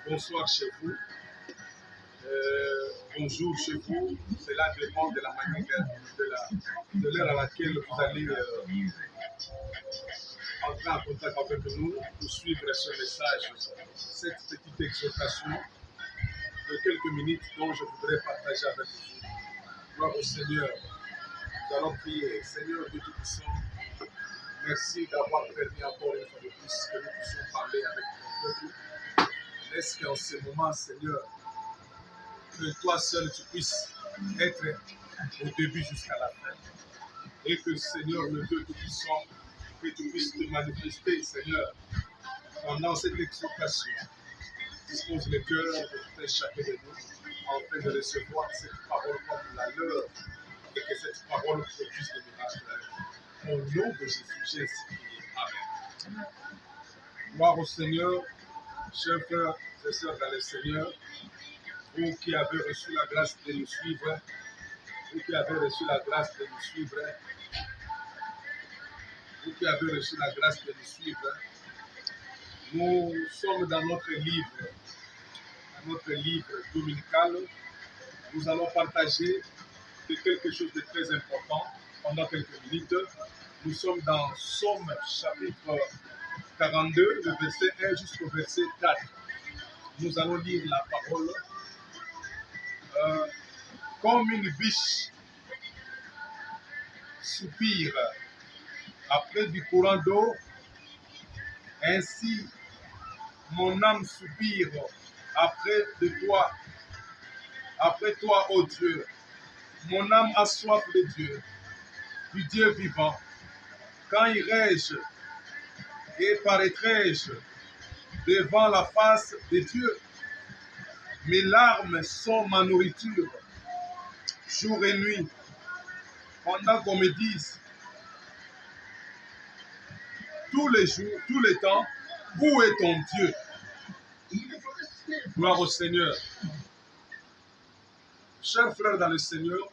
Bonsoir chez vous. Bonjour chez vous. Cela dépend de la manière de l'heure à laquelle vous allez entrer en contact avec nous pour suivre ce message, cette petite exhortation de quelques minutes dont je voudrais partager avec vous. Gloire au Seigneur. Nous allons prier. Seigneur Dieu Tout-Puissant, merci d'avoir permis encore une fois de plus que nous puissions parler avec ton peuple. Laisse qu'en ce moment, Seigneur, que toi seul tu puisses être au début jusqu'à la fin. Et que Seigneur, le Dieu Tout-Puissant, que tu puisses te manifester, Seigneur, pendant cette exhortation. Dispose le cœur de tout un chacun de nous, afin de recevoir cette parole comme la leur, et que cette parole produise des miracles. Au nom de Jésus, j'ai ainsi prié. Amen. Gloire au Seigneur, chers frères et sœurs dans le Seigneur, vous qui avez reçu la grâce de nous suivre, vous qui avez reçu la grâce de nous suivre, vous qui avez reçu la grâce de nous suivre, nous sommes dans notre livre dominical. Nous allons partager quelque chose de très important pendant quelques minutes. Nous sommes dans Somme chapitre 42, le verset 1 jusqu'au verset 4. Nous allons lire la parole. Comme une biche soupire après du courant d'eau, ainsi mon âme soupire après toi, ô Dieu. Mon âme a soif de Dieu, du Dieu vivant. Quand irai-je et paraîtrai-je devant la face de Dieu? Mes larmes sont ma nourriture, jour et nuit, pendant qu'on me dise tous les jours, tout le temps, où est ton Dieu? Gloire au Seigneur. Chers frères dans le Seigneur,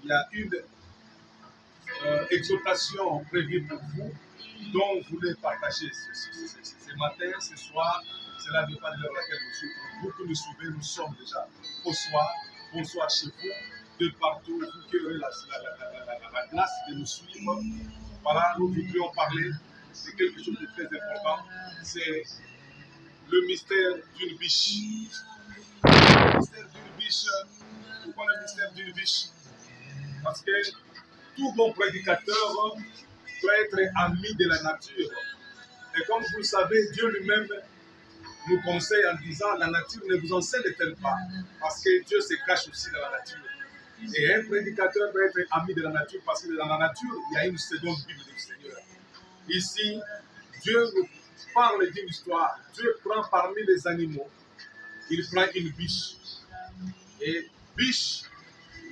il y a une exhortation prévue pour vous dont vous voulez partager ce matin, ce soir. Cela dépend de l'heure à laquelle nous suivons. Vous qui nous suivez, nous sommes déjà au soir. Bonsoir chez vous, de partout. Vous qui aurez la grâce de nous suivre. Voilà, nous voudrions parler de quelque chose de très important. C'est le mystère d'une biche. Le mystère d'une biche. Pourquoi le mystère d'une biche? Parce que tout bon prédicateur doit être ami de la nature. Et comme vous le savez, Dieu lui-même nous conseille en disant la nature ne vous enseigne-t-elle pas? Parce que Dieu se cache aussi dans la nature. Et un prédicateur doit être ami de la nature parce que dans la nature, il y a une seconde Bible du Seigneur. Ici, Dieu nous parle d'une histoire. Dieu prend parmi les animaux, il prend une biche. Et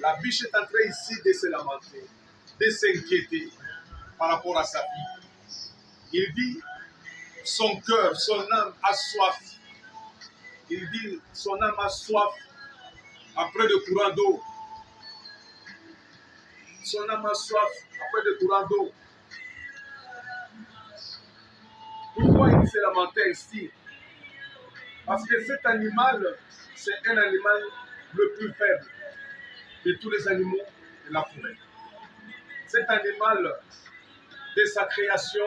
la biche est en train ici de se lamenter, de s'inquiéter par rapport à sa vie. Il dit, son cœur, son âme a soif. Il dit, son âme a soif après le courant d'eau. Son âme a soif après le courant d'eau. Pourquoi il se lamentait ici? Parce que cet animal, c'est un animal le plus faible de tous les animaux de la forêt. Cet animal, de sa création,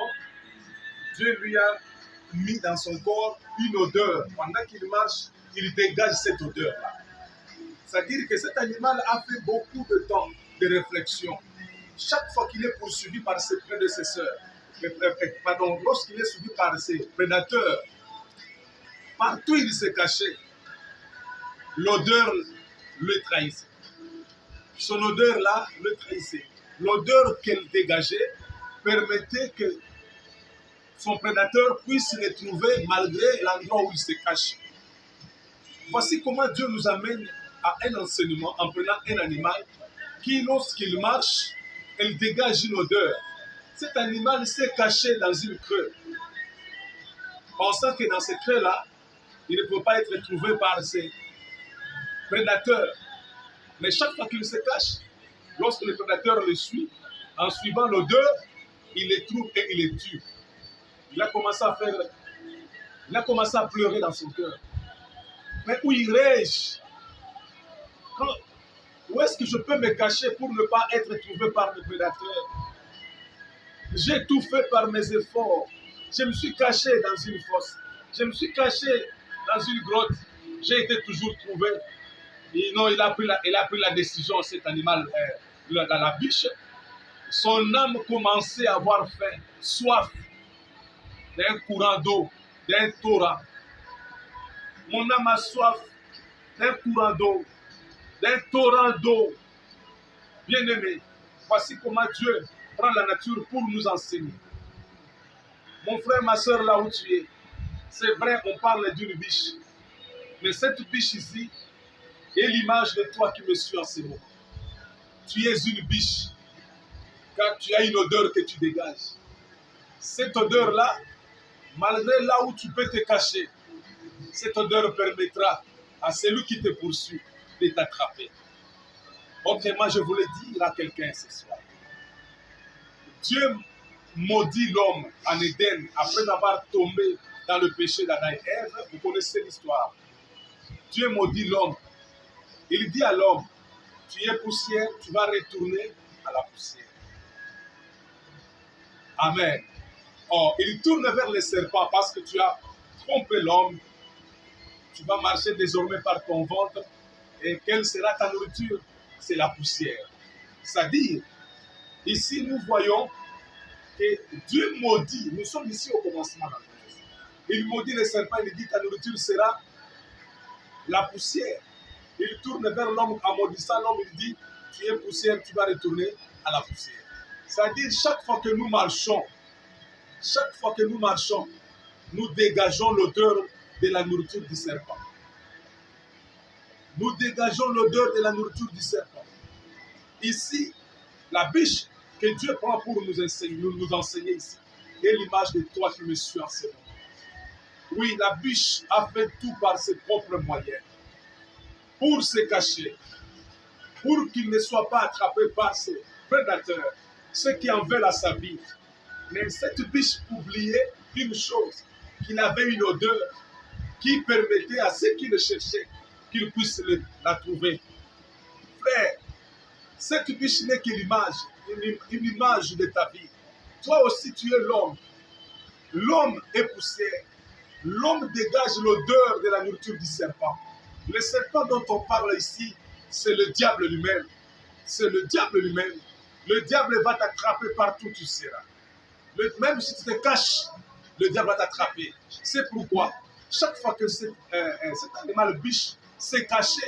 Dieu lui a mis dans son corps une odeur. Pendant qu'il marche, il dégage cette odeur-là. C'est-à-dire que cet animal a fait beaucoup de temps de réflexion. Chaque fois qu'il est poursuivi par ses prédécesseurs, lorsqu'il est suivi par ses prédateurs, partout il s'est caché, l'odeur le trahissait. Son odeur-là le trahissait. L'odeur qu'elle dégageait permettait que son prédateur puisse le trouver malgré l'endroit où il se cache. Voici comment Dieu nous amène à un enseignement en prenant un animal qui, lorsqu'il marche, elle dégage une odeur. Cet animal s'est caché dans une creux, pensant que dans cette creux-là, il ne peut pas être trouvé par ses prédateurs. Mais chaque fois qu'il se cache, lorsque le prédateur le suit, en suivant l'odeur, il les trouve et il les tue. Il a commencé à faire, il a commencé à pleurer dans son cœur. Mais où irai-je? Où est-ce que je peux me cacher pour ne pas être trouvé par le prédateur? J'ai tout fait par mes efforts. Je me suis caché dans une fosse. Je me suis caché dans une grotte. J'ai été toujours trouvé. Et non, il a pris la décision, cet animal, dans la biche. Son âme commençait à avoir faim, soif d'un courant d'eau, d'un torrent. Mon âme a soif d'un courant d'eau, d'un torrent d'eau. Bien-aimé, voici comment Dieu prend la nature pour nous enseigner. Mon frère, ma soeur, là où tu es, c'est vrai, on parle d'une biche. Mais cette biche ici est l'image de toi qui me suis en ce moment. Tu es une biche, car tu as une odeur que tu dégages. Cette odeur-là, malgré là où tu peux te cacher, cette odeur permettra à celui qui te poursuit de t'attraper. Autrement, je voulais dire à quelqu'un ce soir, Dieu maudit l'homme en Éden après avoir tombé dans le péché d'Adam et Ève. Vous connaissez l'histoire. Dieu maudit l'homme. Il dit à l'homme, tu es poussière, tu vas retourner à la poussière. Amen. Or, il tourne vers le serpent parce que tu as trompé l'homme. Tu vas marcher désormais par ton ventre. Et quelle sera ta nourriture? C'est la poussière. C'est-à-dire, ici nous voyons que Dieu maudit. Nous sommes ici au commencement. Il maudit le serpent, il dit ta nourriture sera la poussière. Il tourne vers l'homme en maudissant l'homme, il dit tu es poussière, tu vas retourner à la poussière. C'est-à-dire chaque fois que nous marchons, nous dégageons l'odeur de la nourriture du serpent. Nous dégageons l'odeur de la nourriture du serpent. Ici, la biche que Dieu prend pour nous enseigner ici est l'image de toi qui me suis en ce moment. Oui, la biche a fait tout par ses propres moyens pour se cacher, pour qu'il ne soit pas attrapé par ses prédateurs, ceux qui en veulent à sa vie. Mais cette biche oubliait une chose, qu'il avait une odeur qui permettait à ceux qui le cherchaient qu'ils puissent la trouver. Frère, cette biche n'est qu'une image, une image de ta vie. Toi aussi, tu es l'homme. L'homme est poussière. L'homme dégage l'odeur de la nourriture du serpent. Le serpent dont on parle ici, c'est le diable lui-même. C'est le diable lui-même. Le diable va t'attraper partout où tu seras. Même si tu te caches, le diable va t'attraper. C'est pourquoi, chaque fois que cet animal biche s'est caché,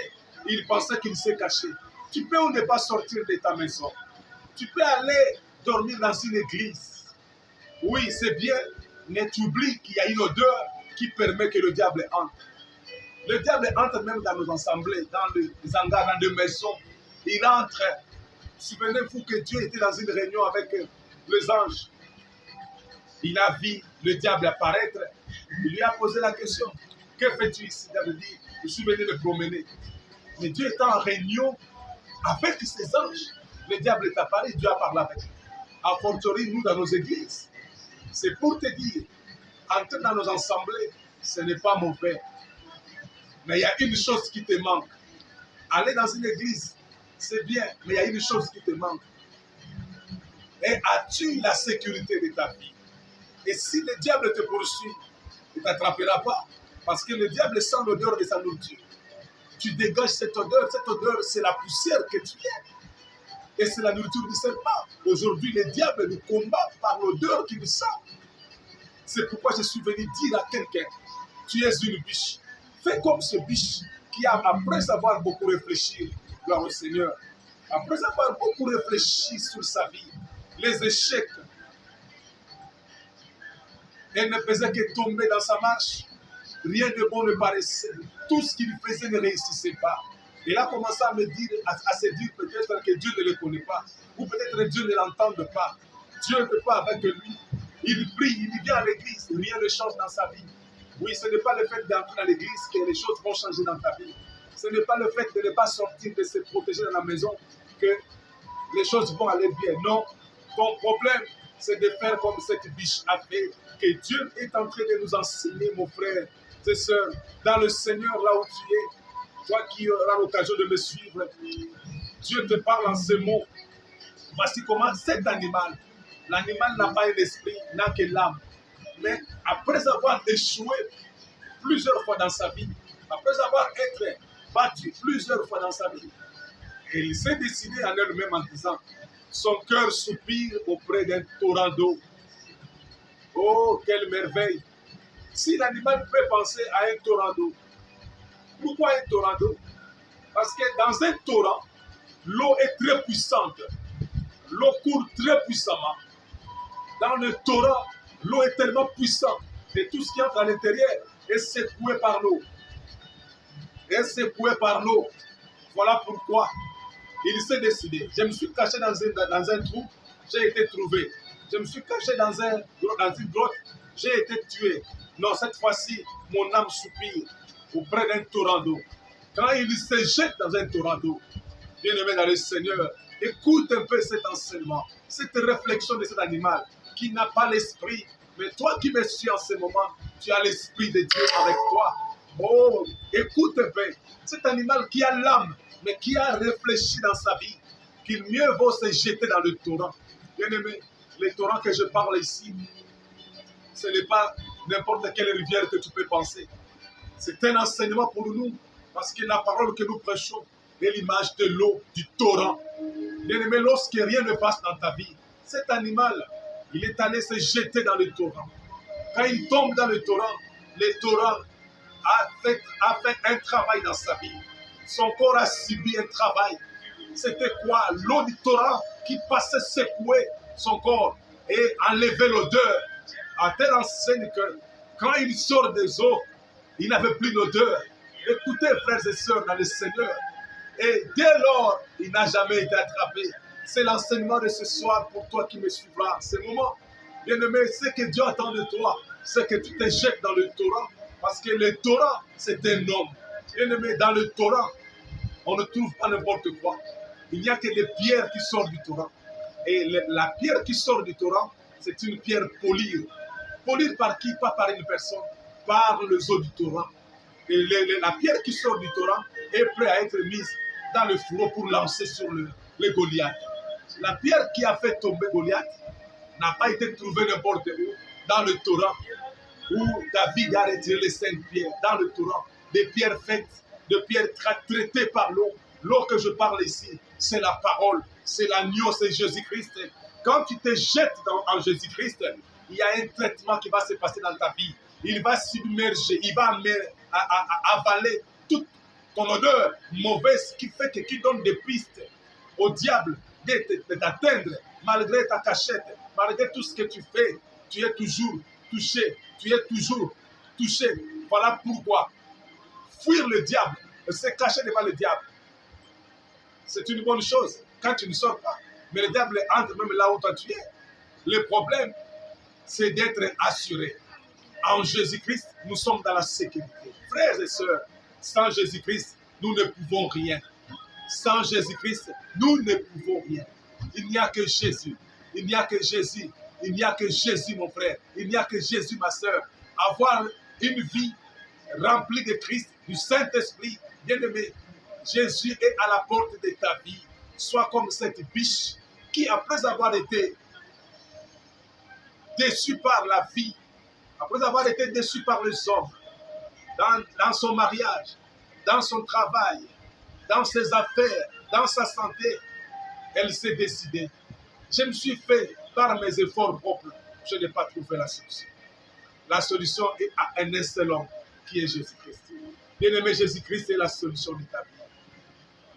il pensait qu'il s'est caché. Tu peux ou ne pas sortir de ta maison. Tu peux aller dormir dans une église. Oui, c'est bien, mais tu oublies qu'il y a une odeur qui permet que le diable entre. Le diable entre même dans nos assemblées, dans les hangars, dans des maisons. Il entre. Souvenez-vous que Dieu était dans une réunion avec les anges. Il a vu le diable apparaître. Il lui a posé la question. Que fais-tu ici? Il a dit, je suis venu me promener. Mais Dieu est en réunion avec ses anges. Le diable est apparu, Dieu a parlé avec lui. A fortiori, nous, dans nos églises. C'est pour te dire, entrer dans nos assemblées, ce n'est pas mauvais. Mais il y a une chose qui te manque. Aller dans une église, c'est bien, mais il y a une chose qui te manque. Et as-tu la sécurité de ta vie? Et si le diable te poursuit, il ne t'attrapera pas. Parce que le diable sent l'odeur de sa nourriture. Tu dégages cette odeur, c'est la poussière que tu es. Et c'est la nourriture du serpent. Aujourd'hui, le diable nous combat par l'odeur qu'il sent. C'est pourquoi je suis venu dire à quelqu'un, tu es une biche. Fais comme ce biche qui, après avoir beaucoup réfléchi, gloire au Seigneur, après avoir beaucoup réfléchi sur sa vie, les échecs, elle ne faisait que tomber dans sa marche. Rien de bon ne paraissait. Tout ce qu'il faisait ne réussissait pas. Elle a commencé à se dire peut-être que Dieu ne le connaît pas. Ou peut-être que Dieu ne l'entend pas. Dieu ne peut pas avec lui. Il prie, il vient à l'église. Rien ne change dans sa vie. Oui, ce n'est pas le fait d'entrer dans l'église que les choses vont changer dans ta vie. Ce n'est pas le fait de ne pas sortir, de se protéger dans la maison que les choses vont aller bien. Non, ton problème, c'est de faire comme cette biche a fait, que Dieu est en train de nous enseigner, mon frère, et sœurs, dans le Seigneur, là où tu es, toi qui auras l'occasion de me suivre, Dieu te parle en ces mots. Voici comment cet animal, l'animal n'a pas un esprit, n'a que l'âme. Mais après avoir échoué plusieurs fois dans sa vie, après avoir été battu plusieurs fois dans sa vie, il s'est décidé en elle-même en disant, son cœur soupire auprès d'un torrent d'eau. Oh, quelle merveille! Si l'animal peut penser à un torrent d'eau, pourquoi un torrent d'eau? Parce que dans un torrent, l'eau est très puissante. L'eau court très puissamment. Dans le torrent, l'eau est tellement puissante que tout ce qui entre à l'intérieur est secoué par l'eau. Est secoué par l'eau. Voilà pourquoi il s'est décidé. Je me suis caché dans un trou, j'ai été trouvé. Je me suis caché dans une grotte, j'ai été tué. Non, cette fois-ci, mon âme soupire auprès d'un torrent d'eau. Quand il se jette dans un torrent d'eau, bien-aimé dans le Seigneur, écoute un peu cet enseignement, cette réflexion de cet animal qui n'a pas l'esprit. Mais toi qui me suis en ce moment, tu as l'esprit de Dieu avec toi. Oh, écoute un peu. Cet animal qui a l'âme, mais qui a réfléchi dans sa vie, qu'il mieux vaut se jeter dans le torrent. Bien-aimé, le torrent que je parle ici, ce n'est pas n'importe quelle rivière que tu peux penser. C'est un enseignement pour nous, parce que la parole que nous prêchons est l'image de l'eau, du torrent. Bien-aimé, lorsque rien ne passe dans ta vie, cet animal, il est allé se jeter dans le torrent. Quand il tombe dans le torrent a fait un travail dans sa vie. Son corps a subi un travail. C'était quoi? L'eau du torrent qui passait secouer son corps et enlever l'odeur. À telle enseigne que quand il sort des eaux, il n'avait plus d'odeur. Écoutez, frères et sœurs, dans le Seigneur. Et dès lors, il n'a jamais été attrapé. C'est l'enseignement de ce soir pour toi qui me suivras en ce moment. Bien-aimé, ce que Dieu attend de toi, c'est que tu te jettes dans le torrent. Parce que le torrent, c'est un homme. Bien-aimé, dans le torrent, on ne trouve pas n'importe quoi. Il n'y a que des pierres qui sortent du torrent. Et la pierre qui sort du torrent, c'est une pierre polie. Polie par qui? Pas par une personne, par les eaux du torrent. Et la pierre qui sort du torrent est prête à être mise dans le fourreau pour lancer sur le Goliath. La pierre qui a fait tomber Goliath n'a pas été trouvée n'importe où, dans le torrent, où David a retiré les 5 pierres, dans le torrent, des pierres faites, de pierres traitées par l'eau. L'eau que je parle ici, c'est la parole, c'est l'agneau, c'est Jésus-Christ. Quand tu te jettes en Jésus-Christ, il y a un traitement qui va se passer dans ta vie. Il va submerger, il va avaler toute ton odeur mauvaise qui donne des pistes au diable de t'atteindre. Malgré ta cachette, malgré tout ce que tu fais, tu es toujours touché. Tu es toujours touché. Voilà pourquoi fuir le diable, se cacher devant le diable, c'est une bonne chose quand tu ne sors pas. Mais le diable entre même là où toi tu es. Le problème, c'est d'être assuré. En Jésus-Christ, nous sommes dans la sécurité. Frères et sœurs, sans Jésus-Christ, nous ne pouvons rien. Sans Jésus-Christ, nous ne pouvons rien. Il n'y a que Jésus. Il n'y a que Jésus. Il n'y a que Jésus, mon frère. Il n'y a que Jésus, ma sœur. Avoir une vie remplie de Christ, du Saint-Esprit, bien-aimé, Jésus est à la porte de ta vie. Sois comme cette biche qui, après avoir été déçue par la vie, après avoir été déçue par les hommes, dans son mariage, dans son travail, dans ses affaires, dans sa santé, elle s'est décidée. Je me suis fait par mes efforts propres, je n'ai pas trouvé la solution. La solution est à un seul homme, qui est Jésus-Christ. Bien-aimé, Jésus-Christ est la solution de ta vie.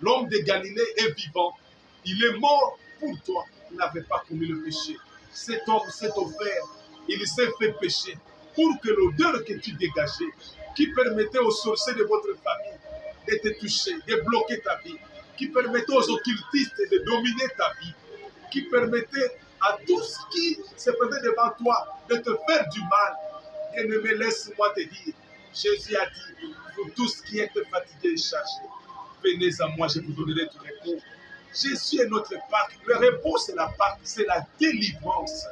L'homme de Galilée est vivant. Il est mort pour toi. Il n'avait pas commis le péché. Cet homme s'est offert. Il s'est fait pécher pour que l'odeur que tu dégageais, qui permettait aux sorciers de votre famille de te toucher, de bloquer ta vie, qui permettait aux occultistes de dominer ta vie, qui permettait à tous qui se prenaient devant toi de te faire du mal. Bien-aimé, laisse-moi te dire, Jésus a dit, vous tous qui êtes fatigués et chargés, venez à moi, je vous donnerai du repos. Jésus est notre Pâque. Le repos, c'est la Pâque, c'est la délivrance.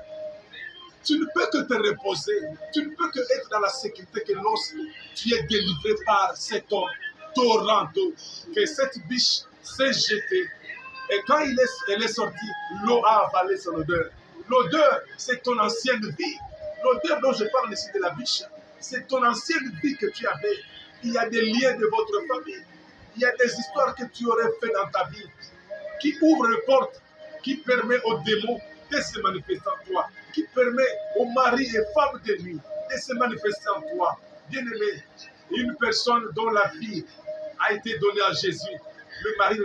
Tu ne peux que te reposer. Tu ne peux que être dans la sécurité que lorsque tu es délivré par cet homme torrent d'eau, que cette biche s'est jetée. Et quand elle est sortie, l'eau a avalé son odeur. L'odeur, c'est ton ancienne vie. L'odeur dont je parle ici de la biche, c'est ton ancienne vie que tu avais. Il y a des liens de votre famille. Il y a des histoires que tu aurais fait dans ta vie qui ouvrent les portes, qui permet aux démons de se manifester en toi, qui permet aux maris et femmes de nuit de se manifester en toi. Bien-aimé, une personne dont la vie a été donnée à Jésus, le mari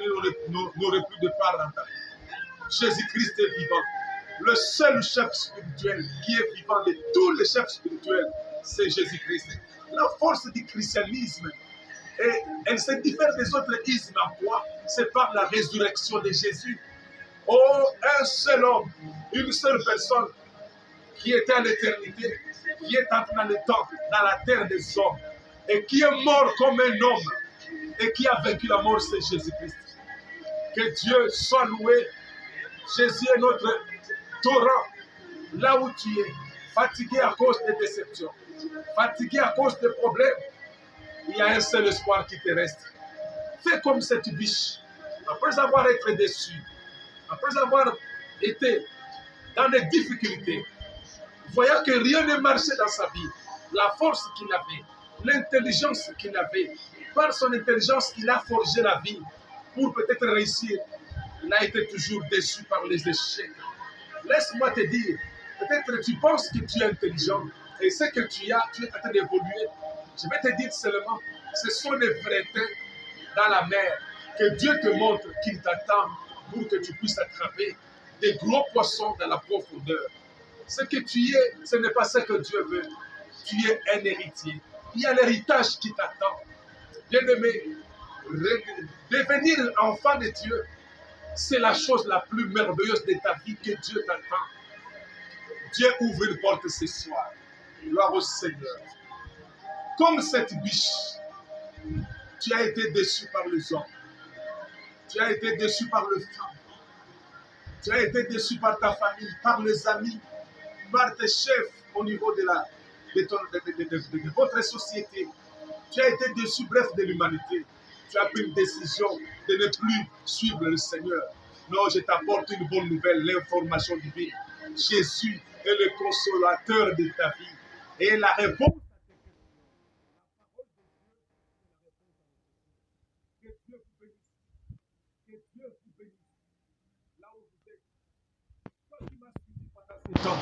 n'aurait plus de part dans ta vie. Jésus-Christ est vivant. Le seul chef spirituel qui est vivant de tous les chefs spirituels, c'est Jésus-Christ. La force du christianisme, et elle se diffère des autres ismes en quoi? C'est par la résurrection de Jésus. Oh, un seul homme, une seule personne qui était en éternité, qui est entré dans le temps, dans la terre des hommes, et qui est mort comme un homme, et qui a vaincu la mort, c'est Jésus-Christ. Que Dieu soit loué. Jésus est notre torrent. Là où tu es, fatigué à cause des déceptions, fatigué à cause des problèmes, il y a un seul espoir qui te reste. Fais comme cette biche. Après avoir été déçu, après avoir été dans des difficultés, voyant que rien ne marchait dans sa vie, la force qu'il avait, l'intelligence qu'il avait, par son intelligence, il a forgé la vie pour peut-être réussir. Il a été toujours déçu par les échecs. Laisse-moi te dire, peut-être tu penses que tu es intelligent et ce que tu es en train d'évoluer. Je vais te dire seulement, ce sont des vrais dans la mer que Dieu te montre qu'il t'attend pour que tu puisses attraper des gros poissons dans la profondeur. Ce que tu es, ce n'est pas ce que Dieu veut. Tu es un héritier. Il y a l'héritage qui t'attend. Bien-aimé, devenir enfant de Dieu, c'est la chose la plus merveilleuse de ta vie que Dieu t'attend. Dieu ouvre une porte ce soir. Gloire au Seigneur. Comme cette biche, tu as été déçu par les hommes. Tu as été déçu par le temps. Tu as été déçu par ta famille, par les amis, par tes chefs au niveau de votre société. Tu as été déçu, bref, de l'humanité. Tu as pris une décision de ne plus suivre le Seigneur. Non, je t'apporte une bonne nouvelle, l'information divine. Jésus est le consolateur de ta vie. Et la réponse à tes questions, que Dieu vous bénisse. Que Dieu vous bénisse. Là où vous êtes. Toi qui m'as suivi pendant ce temps,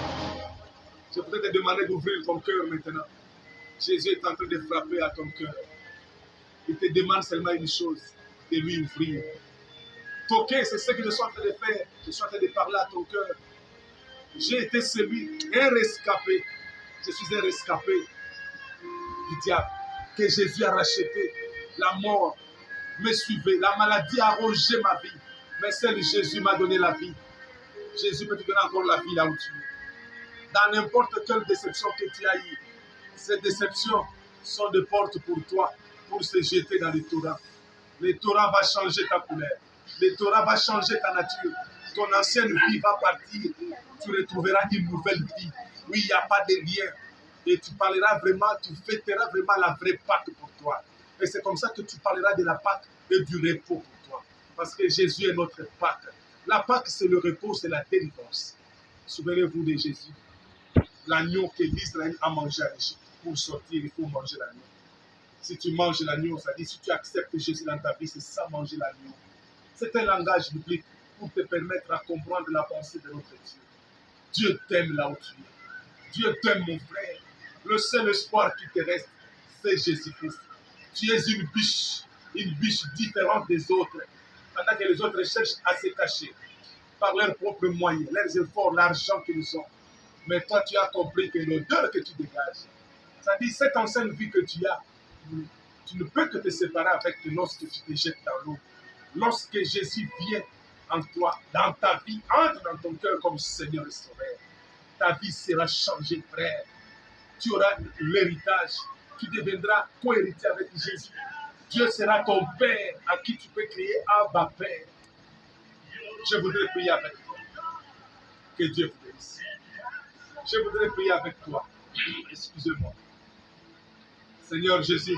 je voudrais te demander d'ouvrir ton cœur maintenant. Jésus est en train de frapper à ton cœur. Il te demande seulement une chose, de lui ouvrir. Toquer, c'est ce que je suis en train de faire. Je suis en train de parler à ton cœur. J'ai été celui, un rescapé. Je suis un rescapé du diable que Jésus a racheté. La mort me suivait. La maladie a rongé ma vie. Mais seul Jésus m'a donné la vie. Jésus peut te donner encore la vie là où tu es. Dans n'importe quelle déception que tu as eue, ces déceptions sont des portes pour toi, pour se jeter dans le torrent. Le torrent va changer ta couleur. Le torrent va changer ta nature. Ton ancienne vie va partir. Tu retrouveras une nouvelle vie. Oui, il n'y a pas de lien. Et tu parleras vraiment, tu fêteras vraiment la vraie Pâque pour toi. Et c'est comme ça que tu parleras de la Pâque et du repos pour toi. Parce que Jésus est notre Pâque. La Pâque, c'est le repos, c'est la délivrance. Souvenez-vous de Jésus. L'agneau que l'Israël a mangé à l'Égypte. Pour sortir, il faut manger l'agneau. Si tu manges l'agneau, ça dit si tu acceptes Jésus dans ta vie, c'est ça manger l'agneau. C'est un langage biblique pour te permettre à comprendre la pensée de notre Dieu. Dieu t'aime là où tu es. Dieu t'aime, mon frère. Le seul espoir qui te reste, c'est Jésus-Christ. Tu es une biche différente des autres. Pendant que les autres cherchent à se cacher par leurs propres moyens, leurs efforts, l'argent qu'ils ont. Mais toi, tu as compris que l'odeur que tu dégages, c'est-à-dire cette ancienne vie que tu as, tu ne peux que te séparer avec lorsque tu te jettes dans l'eau. Lorsque Jésus vient en toi, dans ta vie, entre dans ton cœur comme Seigneur et Sauveur, ta vie sera changée, frère. Tu auras l'héritage, tu deviendras co-héritier avec Jésus. Dieu sera ton Père à qui tu peux crier Abba Père. Je voudrais prier avec toi. Que Dieu vous bénisse. Je voudrais prier avec toi. Excusez-moi. Seigneur Jésus,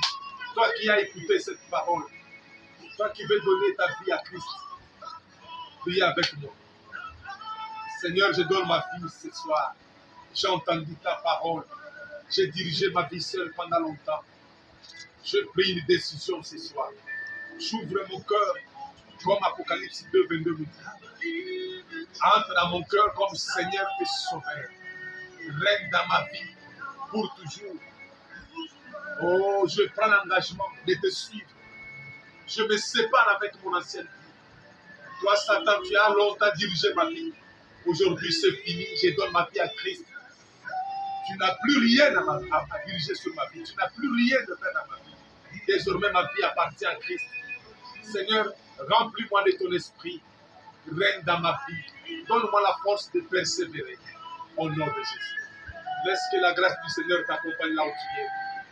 toi qui as écouté cette parole, toi qui veux donner ta vie à Christ, prie avec moi. Seigneur, je donne ma vie ce soir. J'ai entendu ta parole. J'ai dirigé ma vie seule pendant longtemps. Je prie une décision ce soir. J'ouvre mon cœur comme Apocalypse 2, 22 me dit. Entre dans mon cœur comme Seigneur et Sauveur. Règne dans ma vie pour toujours. Oh, je prends l'engagement de te suivre. Je me sépare avec mon ancienne vie. Toi, Satan, tu as longtemps dirigé ma vie. Aujourd'hui, c'est fini. Je donne ma vie à Christ. Tu n'as plus rien à diriger sur ma vie. Tu n'as plus rien de faire dans ma vie. Désormais, ma vie appartient à Christ. Seigneur, remplis-moi de ton esprit. Règne dans ma vie. Donne-moi la force de persévérer. Au nom de Jésus. Laisse que la grâce du Seigneur t'accompagne là où tu es.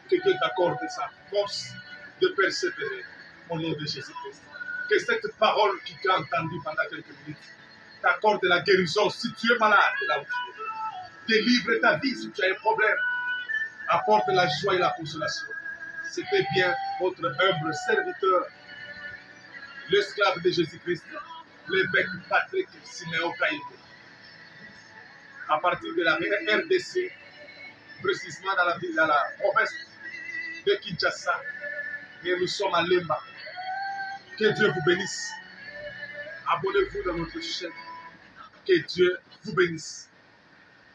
Que Dieu t'accorde sa force de persévérer. Au nom de Jésus-Christ. Que cette parole qui t'a entendue pendant quelques minutes t'accorde la guérison si tu es malade là où tu es. Délivre ta vie si tu as un problème. Apporte la joie et la consolation. C'était bien votre humble serviteur, l'esclave de Jésus-Christ, l'évêque Patrick Siméon Kaïbo. À partir de la RDC, précisément dans la province de Kinshasa, et nous sommes à Lemba. Que Dieu vous bénisse. Abonnez-vous dans notre chaîne. Que Dieu vous bénisse.